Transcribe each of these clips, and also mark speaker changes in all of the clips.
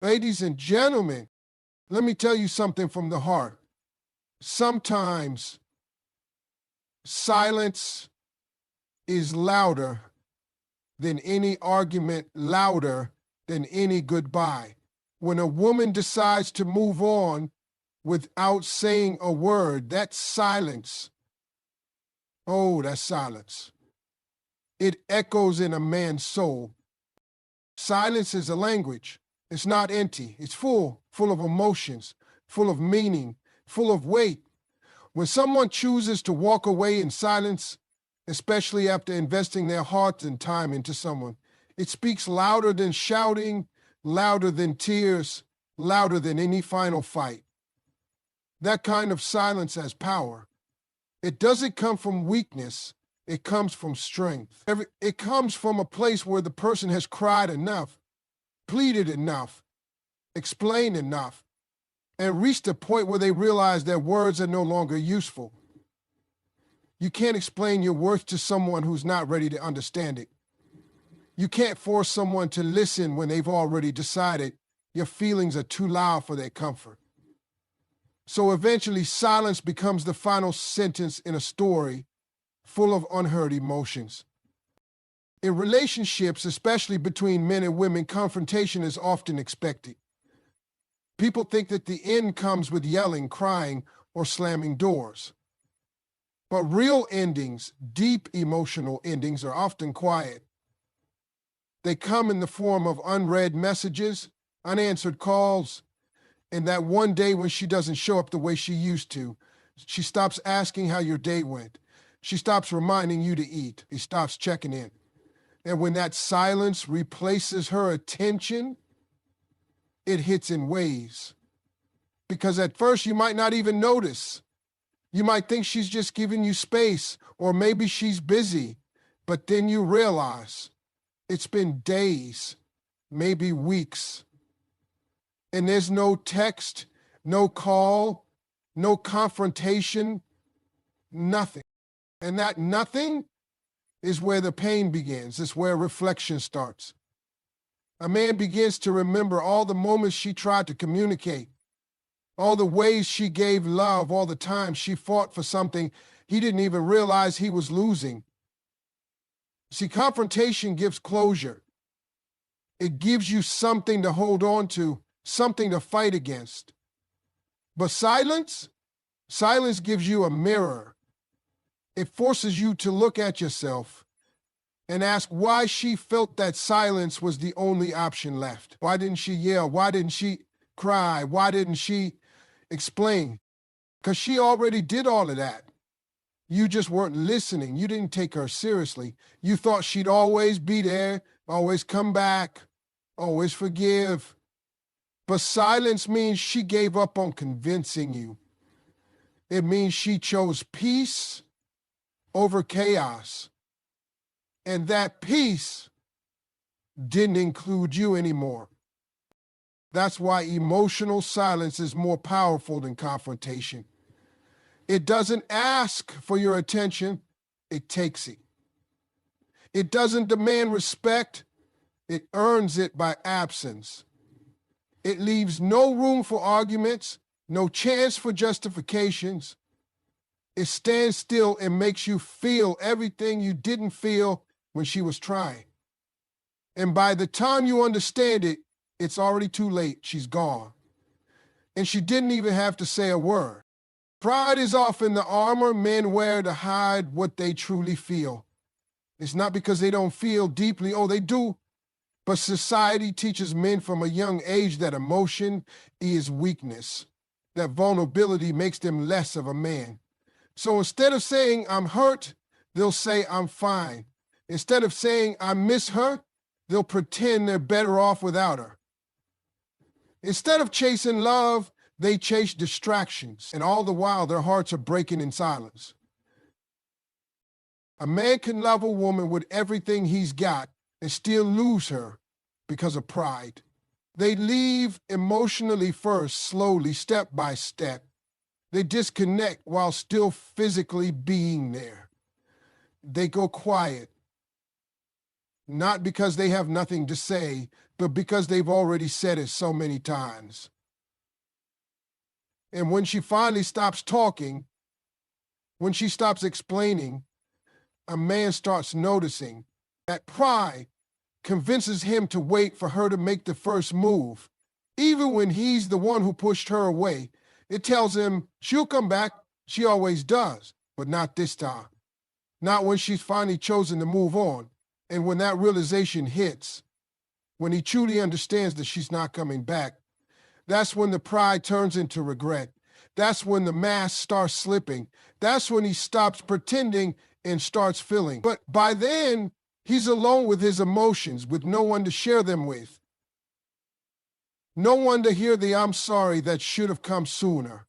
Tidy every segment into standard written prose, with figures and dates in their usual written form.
Speaker 1: Ladies and gentlemen, let me tell you something from the heart. Sometimes silence is louder than any argument, louder than any goodbye. When a woman decides to move on without saying a word, that's silence. Oh, that's silence. It echoes in a man's soul. Silence is a language. It's not empty. It's full of emotions, full of meaning, full of weight. When someone chooses to walk away in silence, especially after investing their heart and time into someone, it speaks louder than shouting, louder than tears, louder than any final fight. That kind of silence has power. It doesn't come from weakness. It comes from strength. It comes from a place where the person has cried enough, pleaded enough, explained enough, and reached a point where they realize their words are no longer useful. You can't explain your worth to someone who's not ready to understand it. You can't force someone to listen when they've already decided your feelings are too loud for their comfort. So eventually, silence becomes the final sentence in a story full of unheard emotions. In relationships, especially between men and women, confrontation is often expected. People think that the end comes with yelling, crying, or slamming doors. But real endings, deep emotional endings, are often quiet. They come in the form of unread messages, unanswered calls, and that one day when she doesn't show up the way she used to. She stops asking how your day went. She stops reminding you to eat. She stops checking in. And when that silence replaces her attention, it hits in waves. Because at first you might not even notice. You might think she's just giving you space, or maybe she's busy. But then you realize it's been days, maybe weeks. And there's no text, no call, no confrontation, nothing. And that nothing is where the pain begins. It's where reflection starts. A man begins to remember all the moments she tried to communicate, all the ways she gave love, all the times she fought for something he didn't even realize he was losing. See, confrontation gives closure. It gives you something to hold on to, something to fight against. But silence gives you a mirror. It forces you to look at yourself and ask why she felt that silence was the only option left. Why didn't she yell? Why didn't she cry? Why didn't she explain? Because she already did all of that. You just weren't listening. You didn't take her seriously. You thought she'd always be there, always come back, always forgive. But silence means she gave up on convincing you. It means she chose peace over chaos. And that peace didn't include you anymore. That's why emotional silence is more powerful than confrontation. It doesn't ask for your attention, it takes it. It doesn't demand respect, it earns it by absence. It leaves no room for arguments, no chance for justifications. It stands still and makes you feel everything you didn't feel when she was trying. And by the time you understand it, it's already too late. She's gone. And she didn't even have to say a word. Pride is often the armor men wear to hide what they truly feel. It's not because they don't feel deeply. Oh, they do. But society teaches men from a young age that emotion is weakness, that vulnerability makes them less of a man. So instead of saying, I'm hurt, they'll say, I'm fine. Instead of saying, I miss her, they'll pretend they're better off without her. Instead of chasing love, they chase distractions, and all the while their hearts are breaking in silence. A man can love a woman with everything he's got and still lose her because of pride. They leave emotionally first, slowly, step by step. They disconnect while still physically being there. They go quiet, not because they have nothing to say, but because they've already said it so many times. And when she finally stops talking, when she stops explaining, a man starts noticing that pride convinces him to wait for her to make the first move. Even when he's the one who pushed her away, it tells him she'll come back. She always does, but not this time. Not when she's finally chosen to move on. And when that realization hits, when he truly understands that she's not coming back, that's when the pride turns into regret. That's when the mask starts slipping. That's when he stops pretending and starts feeling. But by then, he's alone with his emotions, with no one to share them with. No one to hear the "I'm sorry" that should have come sooner.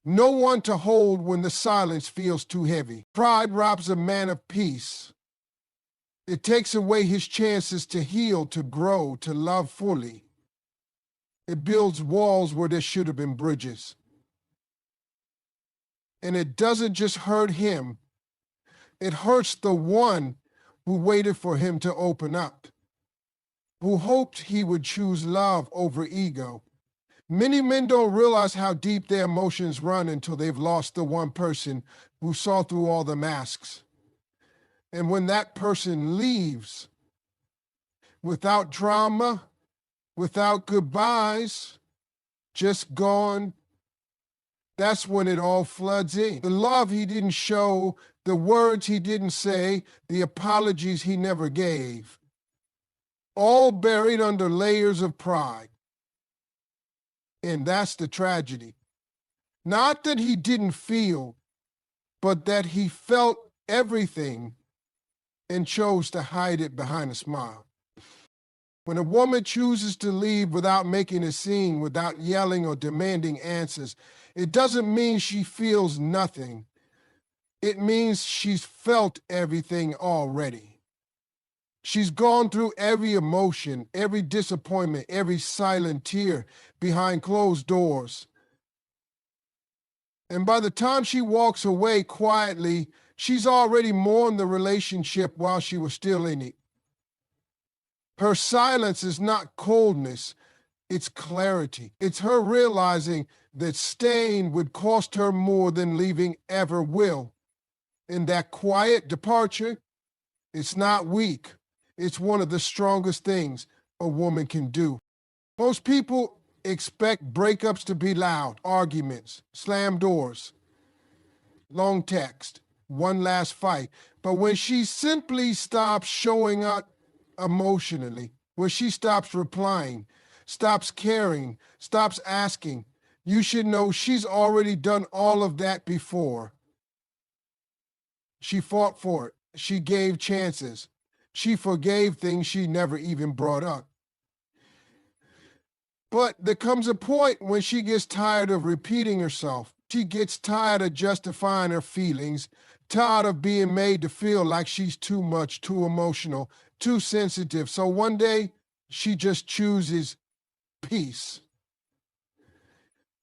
Speaker 1: No one to hold when the silence feels too heavy. Pride robs a man of peace. It takes away his chances to heal, to grow, to love fully. It builds walls where there should have been bridges. And it doesn't just hurt him, it hurts the one who waited for him to open up, who hoped he would choose love over ego. Many men don't realize how deep their emotions run until they've lost the one person who saw through all the masks. And when that person leaves, without drama, without goodbyes, just gone, that's when it all floods in. The love he didn't show, the words he didn't say, the apologies he never gave, all buried under layers of pride. And that's the tragedy. Not that he didn't feel, but that he felt everything and chose to hide it behind a smile. When a woman chooses to leave without making a scene, without yelling or demanding answers, it doesn't mean she feels nothing. It means she's felt everything already. She's gone through every emotion, every disappointment, every silent tear behind closed doors. And by the time she walks away quietly, she's already mourned the relationship while she was still in it. Her silence is not coldness, it's clarity. It's her realizing that staying would cost her more than leaving ever will. And that quiet departure, it's not weak. It's one of the strongest things a woman can do. Most people expect breakups to be loud, arguments, slam doors, long text, one last fight. But when she simply stops showing up emotionally, when she stops replying, stops caring, stops asking, you should know she's already done all of that before. She fought for it. She gave chances. She forgave things she never even brought up. But there comes a point when she gets tired of repeating herself. She gets tired of justifying her feelings, tired of being made to feel like she's too much, too emotional, too sensitive. So one day, she just chooses peace.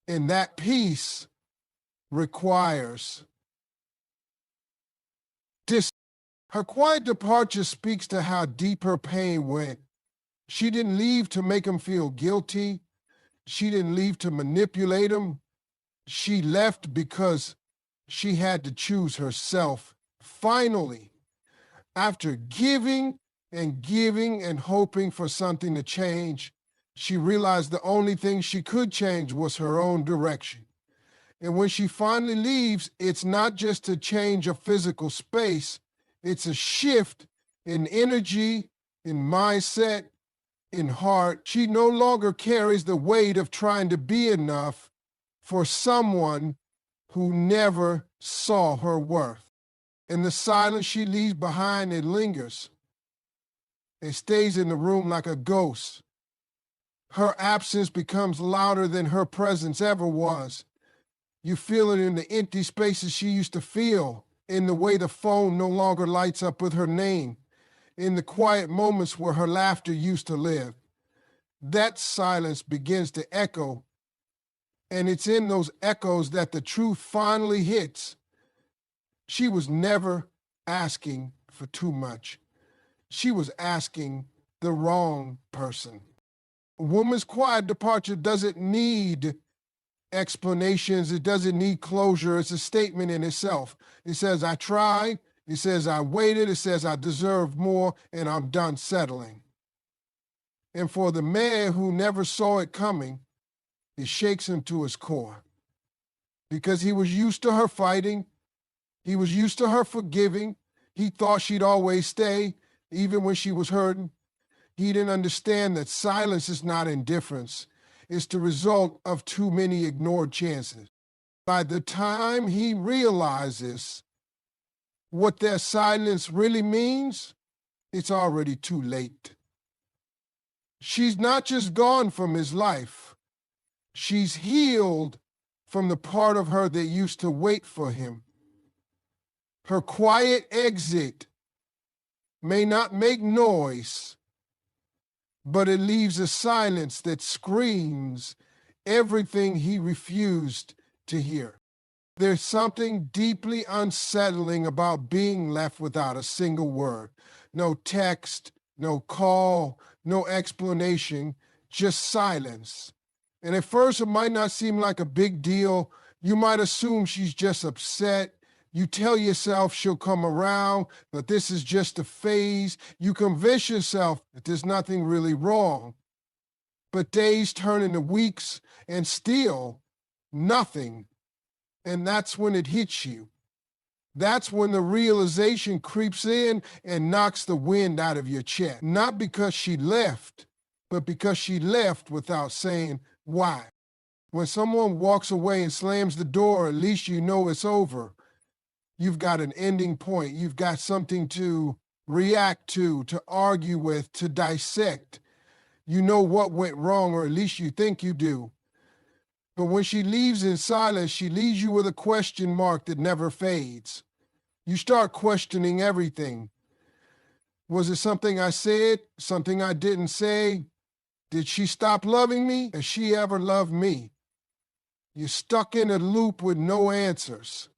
Speaker 1: And that peace requires distance. Her quiet departure speaks to how deep her pain went. She didn't leave to make him feel guilty. She didn't leave to manipulate him. She left because she had to choose herself. Finally, after giving and hoping for something to change, she realized the only thing she could change was her own direction. And when she finally leaves, it's not just a change of physical space, it's a shift in energy, in mindset, in heart. She no longer carries the weight of trying to be enough for someone who never saw her worth. In the silence she leaves behind, it lingers. It stays in the room like a ghost. Her absence becomes louder than her presence ever was. You feel it in the empty spaces she used to feel, in the way the phone no longer lights up with her name, in the quiet moments where her laughter used to live. That silence begins to echo, and it's in those echoes that the truth finally hits. She was never asking for too much. She was asking the wrong person. A woman's quiet departure doesn't need explanations. It doesn't need closure. It's a statement in itself. It says, I tried. It says, I waited. It says, I deserve more, and I'm done settling. And for the man who never saw it coming, it shakes him to his core. Because he was used to her fighting. He was used to her forgiving. He thought she'd always stay, even when she was hurting. He didn't understand that silence is not indifference. It's the result of too many ignored chances. By the time he realizes what that silence really means, it's already too late. She's not just gone from his life. She's healed from the part of her that used to wait for him. Her quiet exit may not make noise, but it leaves a silence that screams everything he refused to hear. There's something deeply unsettling about being left without a single word. No text, no call, no explanation, just silence. And at first it might not seem like a big deal. You might assume she's just upset. You tell yourself she'll come around, but this is just a phase. You convince yourself that there's nothing really wrong. But days turn into weeks and still nothing. And that's when it hits you. That's when the realization creeps in and knocks the wind out of your chest. Not because she left, but because she left without saying why. When someone walks away and slams the door, at least you know it's over. You've got an ending point. You've got something to react to argue with, to dissect. You know what went wrong, or at least you think you do. But when she leaves in silence, she leaves you with a question mark that never fades. You start questioning everything. Was it something I said? Something I didn't say? Did she stop loving me? Has she ever loved me? You're stuck in a loop with no answers.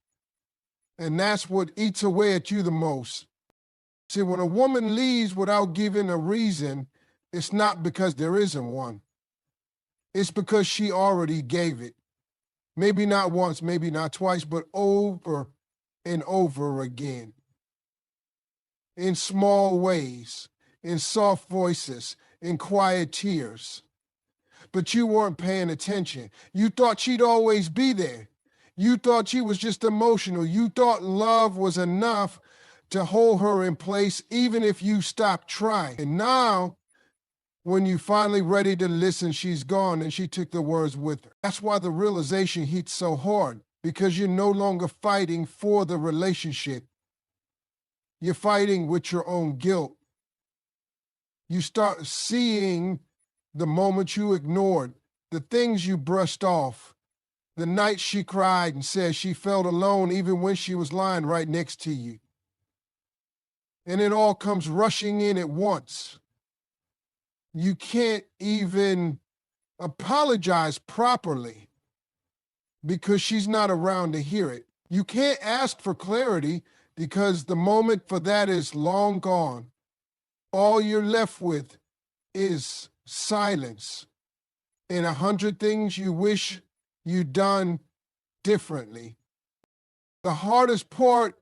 Speaker 1: And that's what eats away at you the most. See, when a woman leaves without giving a reason, it's not because there isn't one. It's because she already gave it. Maybe not once, maybe not twice, but over and over again. In small ways, in soft voices, in quiet tears. But you weren't paying attention. You thought she'd always be there. You thought she was just emotional. You thought love was enough to hold her in place even if you stopped trying. And now, when you're finally ready to listen, she's gone and she took the words with her. That's why the realization hits so hard, because you're no longer fighting for the relationship. You're fighting with your own guilt. You start seeing the moments you ignored, the things you brushed off, the night she cried and said she felt alone even when she was lying right next to you. And it all comes rushing in at once. You can't even apologize properly because she's not around to hear it. You can't ask for clarity because the moment for that is long gone. All you're left with is silence and 100 things you wish you'd done differently. The hardest part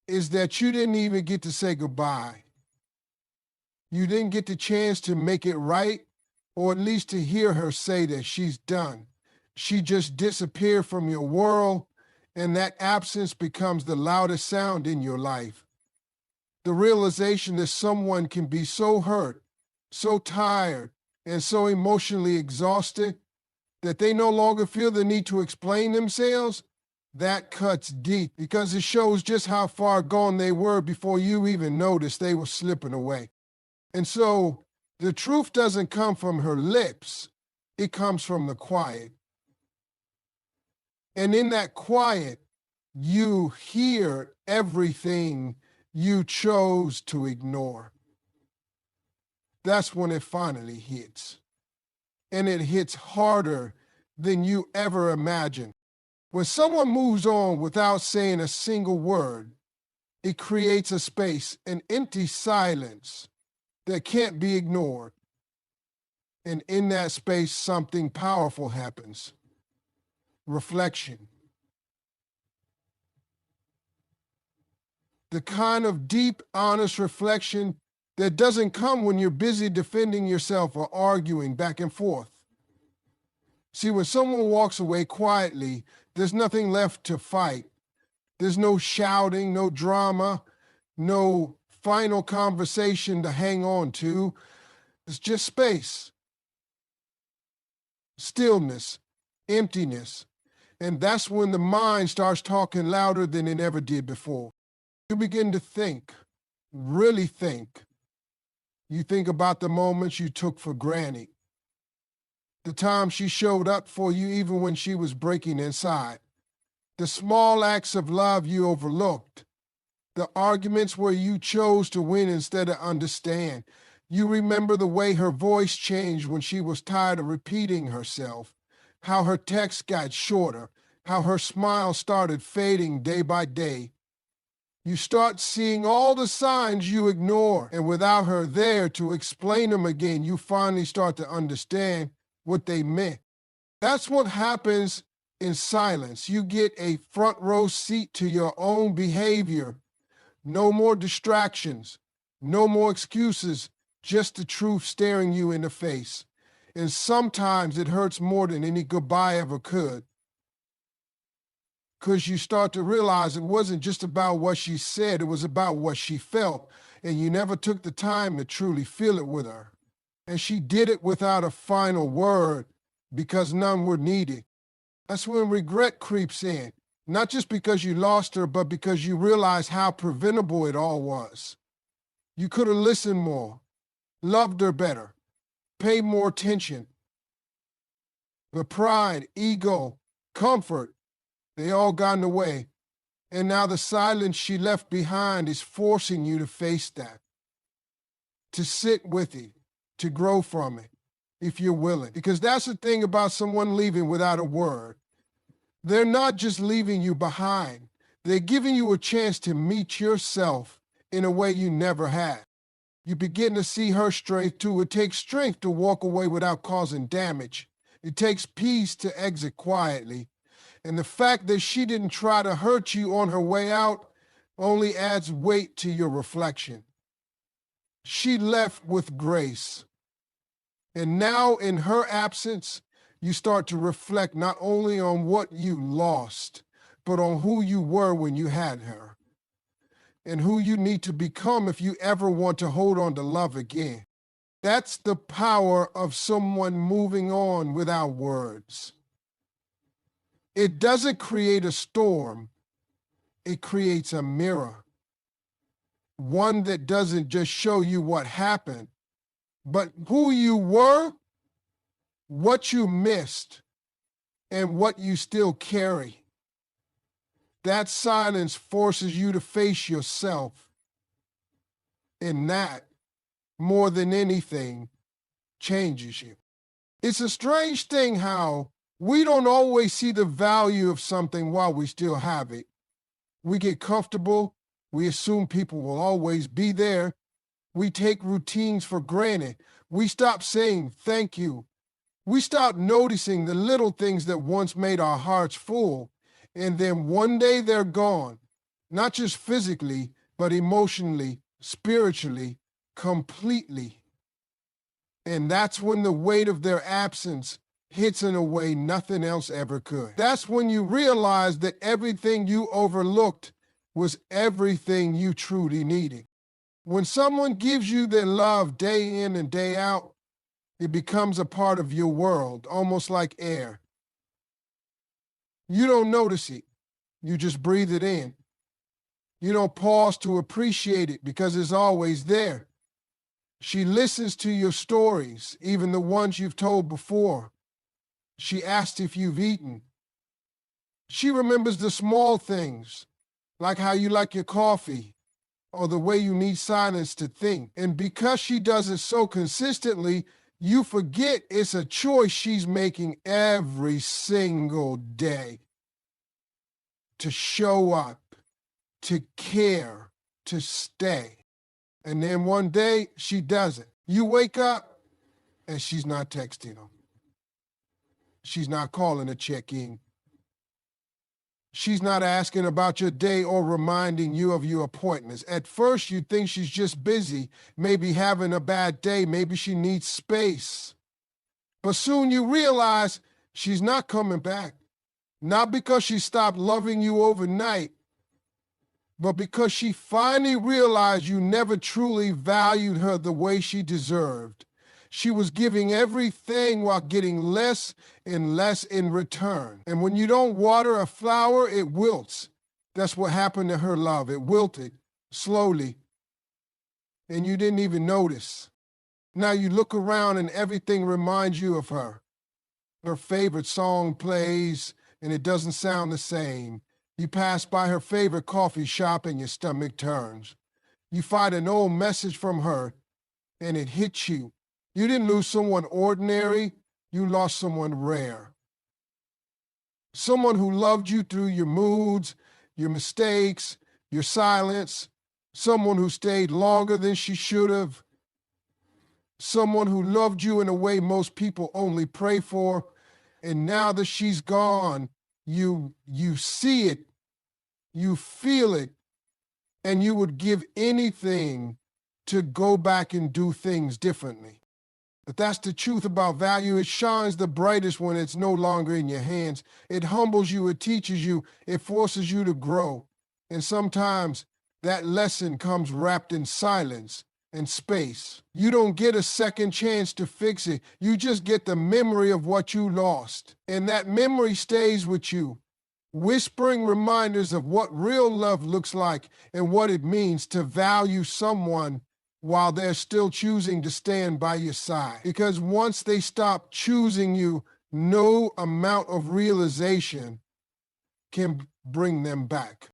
Speaker 1: is that you didn't even get to say goodbye. You didn't get the chance to make it right, or at least to hear her say that she's done. She just disappeared from your world, and that absence becomes the loudest sound in your life. The realization that someone can be so hurt, so tired, and so emotionally exhausted that they no longer feel the need to explain themselves, that cuts deep because it shows just how far gone they were before you even noticed they were slipping away. And so the truth doesn't come from her lips, it comes from the quiet. And in that quiet, you hear everything you chose to ignore. That's when it finally hits. And it hits harder than you ever imagined. When someone moves on without saying a single word, it creates a space, an empty silence. that can't be ignored. And in that space, something powerful happens. Reflection. The kind of deep, honest reflection that doesn't come when you're busy defending yourself or arguing back and forth. See, when someone walks away quietly, there's nothing left to fight. There's no shouting, no drama, no final conversation to hang on to. It's just space, stillness, emptiness. And that's when the mind starts talking louder than it ever did before. You begin to think, really think. You think about the moments you took for granted, the time she showed up for you even when she was breaking inside, the small acts of love you overlooked, the arguments where you chose to win instead of understand. You remember the way her voice changed when she was tired of repeating herself, how her texts got shorter, how her smile started fading day by day. You start seeing all the signs you ignore, and without her there to explain them again, you finally start to understand what they meant. That's what happens in silence. You get a front row seat to your own behavior. No more distractions, no more excuses, just the truth staring you in the face. And sometimes it hurts more than any goodbye ever could. Because you start to realize it wasn't just about what she said, it was about what she felt. And you never took the time to truly feel it with her. And she did it without a final word because none were needed. That's when regret creeps in. Not just because you lost her, but because you realize how preventable it all was. You could have listened more, loved her better, paid more attention. But pride, ego, comfort, they all got in the way. And now the silence she left behind is forcing you to face that, to sit with it, to grow from it, if you're willing. Because that's the thing about someone leaving without a word. They're not just leaving you behind. They're giving you a chance to meet yourself in a way you never had. You begin to see her strength too. It takes strength to walk away without causing damage. It takes peace to exit quietly. And the fact that she didn't try to hurt you on her way out only adds weight to your reflection. She left with grace. And now in her absence, you start to reflect not only on what you lost, but on who you were when you had her, and who you need to become if you ever want to hold on to love again. That's the power of someone moving on without words. It doesn't create a storm, it creates a mirror. One that doesn't just show you what happened, but who you were, what you missed, and what you still carry. That silence forces you to face yourself. And that, more than anything, changes you. It's a strange thing how we don't always see the value of something while we still have it. We get comfortable. We assume people will always be there. We take routines for granted. We stop saying thank you. We stop noticing the little things that once made our hearts full. And then one day they're gone, not just physically, but emotionally, spiritually, completely. And that's when the weight of their absence hits in a way nothing else ever could. That's when you realize that everything you overlooked was everything you truly needed. When someone gives you their love day in and day out, it becomes a part of your world, almost like air. You don't notice it. You just breathe it in. You don't pause to appreciate it because it's always there. She listens to your stories, even the ones you've told before. She asks if you've eaten. She remembers the small things, like how you like your coffee, or the way you need silence to think. And because she does it so consistently, you forget it's a choice she's making every single day. To show up, to care, to stay. And then one day, she doesn't. You wake up, and she's not texting him. She's not calling to check in. She's not asking about your day or reminding you of your appointments. At first, you think she's just busy, maybe having a bad day, maybe she needs space. But soon you realize she's not coming back. Not because she stopped loving you overnight, but because she finally realized you never truly valued her the way she deserved. She was giving everything while getting less and less in return. And when you don't water a flower, it wilts. That's what happened to her love. It wilted slowly, and you didn't even notice. Now you look around and everything reminds you of her. Her favorite song plays, and it doesn't sound the same. You pass by her favorite coffee shop and your stomach turns. You find an old message from her, and it hits you. You didn't lose someone ordinary, you lost someone rare. Someone who loved you through your moods, your mistakes, your silence. Someone who stayed longer than she should have. Someone who loved you in a way most people only pray for. And now that she's gone, you see it, you feel it, and you would give anything to go back and do things differently. But that's the truth about value. It shines the brightest when it's no longer in your hands. It humbles you, it teaches you, it forces you to grow. And sometimes that lesson comes wrapped in silence and space. You don't get a second chance to fix it. You just get the memory of what you lost. And that memory stays with you, whispering reminders of what real love looks like and what it means to value someone while they're still choosing to stand by your side. Because once they stop choosing you, no amount of realization can bring them back.